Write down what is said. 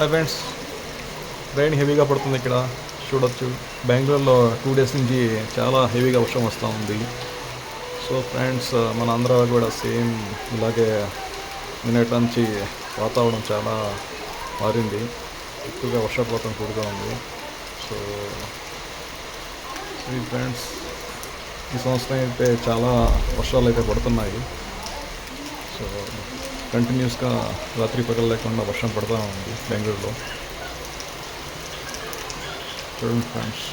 Friends, rain హెవీగా పడుతుంది ఇక్కడ చూడొచ్చు. బెంగళూరులో 2 డేస్ నుంచి చాలా హెవీగా వర్షం వస్తూ ఉంది. సో ఫ్రెండ్స్, మన ఆంధ్రాలో కూడా సేమ్ ఇలాగే నిన్నటి నుంచి వాతావరణం చాలా మారింది. ఎక్కువగా వర్షపాతం కూడుగా ఉంది. సో ఈ ఫ్రెండ్స్, ఈ సంవత్సరం అయితే చాలా వర్షాలు అయితే పడుతున్నాయి. సో కంటిన్యూస్గా రాత్రి పగలు లేకుండా వర్షం పడుతూ ఉంది బెంగళూరులో. చూడండి ఫ్రెండ్స్.